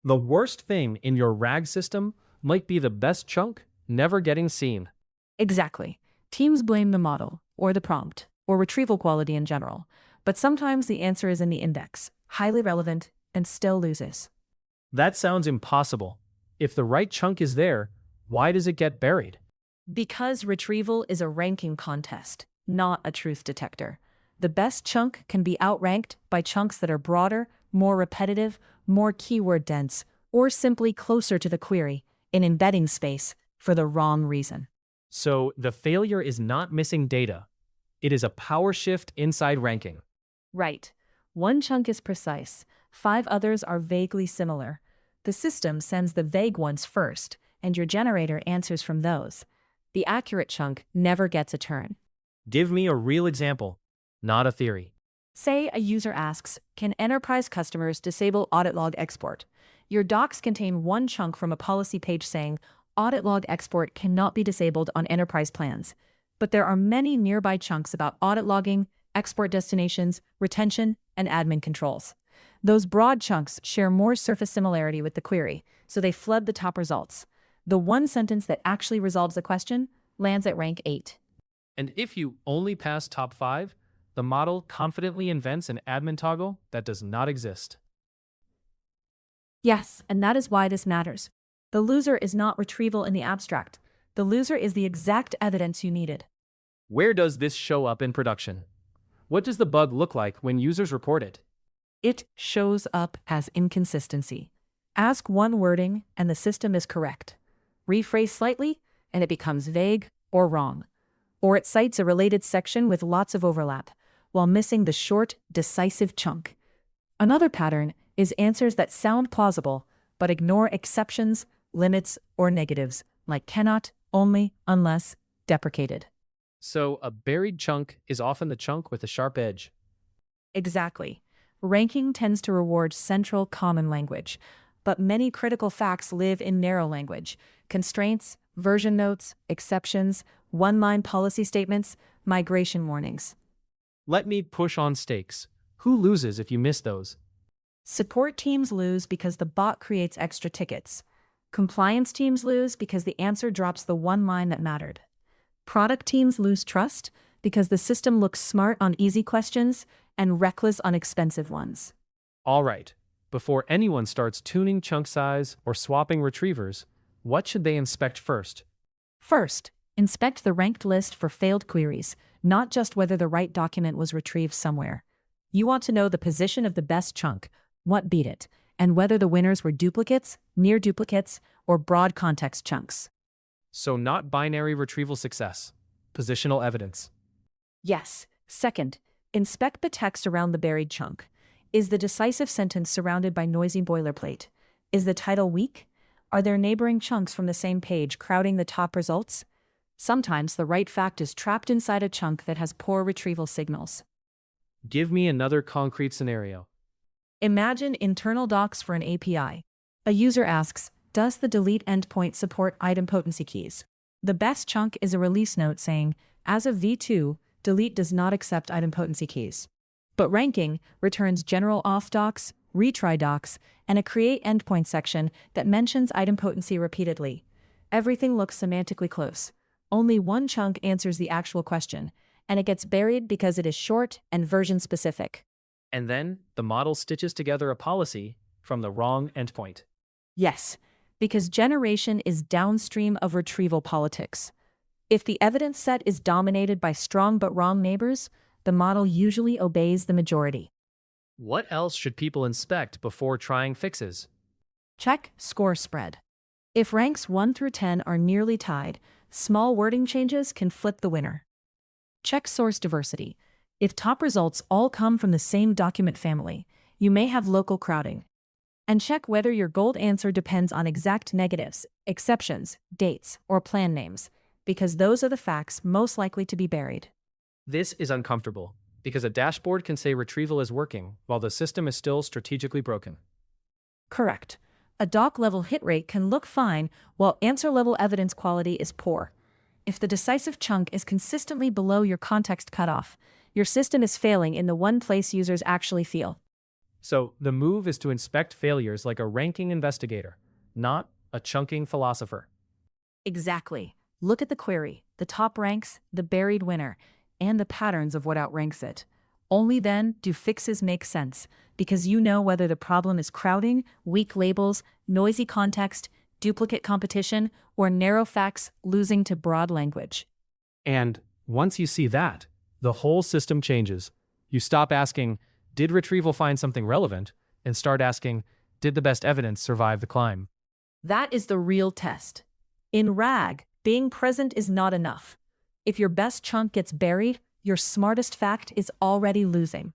The worst thing in your RAG system might be the best chunk never getting seen. Exactly. Teams blame the model, or the prompt, or retrieval quality in general, but sometimes the answer is in the index, highly relevant, and still loses. That sounds impossible. If the right chunk is there, why does it get buried? Because retrieval is a ranking contest, not a truth detector. The best chunk can be outranked by chunks that are broader, more repetitive, more keyword dense, or simply closer to the query, in embedding space, for the wrong reason. So the failure is not missing data. It is a power shift inside ranking. Right. One chunk is precise, 5 others are vaguely similar. The system sends the vague ones first, and your generator answers from those. The accurate chunk never gets a turn. Give me a real example, not a theory. Say a user asks, can enterprise customers disable audit log export? Your docs contain one chunk from a policy page saying, audit log export cannot be disabled on enterprise plans. But there are many nearby chunks about audit logging, export destinations, retention, and admin controls. Those broad chunks share more surface similarity with the query, so they flood the top results. The one sentence that actually resolves the question lands at rank 8. And if you only pass top 5, the model confidently invents an admin toggle that does not exist. Yes, and that is why this matters. The loser is not retrieval in the abstract. The loser is the exact evidence you needed. Where does this show up in production? What does the bug look like when users report it? It shows up as inconsistency. Ask one wording and the system is correct. Rephrase slightly and it becomes vague or wrong. Or it cites a related section with lots of overlap, while missing the short, decisive chunk. Another pattern is answers that sound plausible, but ignore exceptions, limits, or negatives, like cannot, only, unless, deprecated. So a buried chunk is often the chunk with a sharp edge. Exactly. Ranking tends to reward central common language, but many critical facts live in narrow language. Constraints, version notes, exceptions, one-line policy statements, migration warnings. Let me push on stakes. Who loses if you miss those? Support teams lose because the bot creates extra tickets. Compliance teams lose because the answer drops the one line that mattered. Product teams lose trust because the system looks smart on easy questions and reckless on expensive ones. All right, before anyone starts tuning chunk size or swapping retrievers, what should they inspect first? First, inspect the ranked list for failed queries, not just whether the right document was retrieved somewhere. You want to know the position of the best chunk, what beat it, and whether the winners were duplicates, near duplicates, or broad context chunks. So not binary retrieval success, positional evidence. Yes. Second, inspect the text around the buried chunk. Is the decisive sentence surrounded by noisy boilerplate? Is the title weak? Are there neighboring chunks from the same page crowding the top results? Sometimes the right fact is trapped inside a chunk that has poor retrieval signals. Give me another concrete scenario. Imagine internal docs for an API. A user asks, does the delete endpoint support idempotency keys? The best chunk is a release note saying, as of v2, delete does not accept idempotency keys. But ranking returns general auth docs, retry docs, and a create endpoint section that mentions idempotency repeatedly. Everything looks semantically close. Only one chunk answers the actual question, and it gets buried because it is short and version specific. And then the model stitches together a policy from the wrong endpoint. Yes, because generation is downstream of retrieval politics. If the evidence set is dominated by strong but wrong neighbors, the model usually obeys the majority. What else should people inspect before trying fixes? Check score spread. If ranks 1 through 10 are nearly tied, small wording changes can flip the winner. Check source diversity. If top results all come from the same document family, you may have local crowding. And check whether your gold answer depends on exact negatives, exceptions, dates, or plan names, because those are the facts most likely to be buried. This is uncomfortable, because a dashboard can say retrieval is working while the system is still strategically broken. Correct. A doc-level hit rate can look fine while answer-level evidence quality is poor. If the decisive chunk is consistently below your context cutoff, your system is failing in the one place users actually feel. So the move is to inspect failures like a ranking investigator, not a chunking philosopher. Exactly. Look at the query, the top ranks, the buried winner, and the patterns of what outranks it. Only then do fixes make sense, because you know whether the problem is crowding, weak labels, noisy context, duplicate competition, or narrow facts losing to broad language. And once you see that, the whole system changes. You stop asking, did retrieval find something relevant? And start asking, did the best evidence survive the climb? That is the real test. In RAG, being present is not enough. If your best chunk gets buried, your smartest fact is already losing.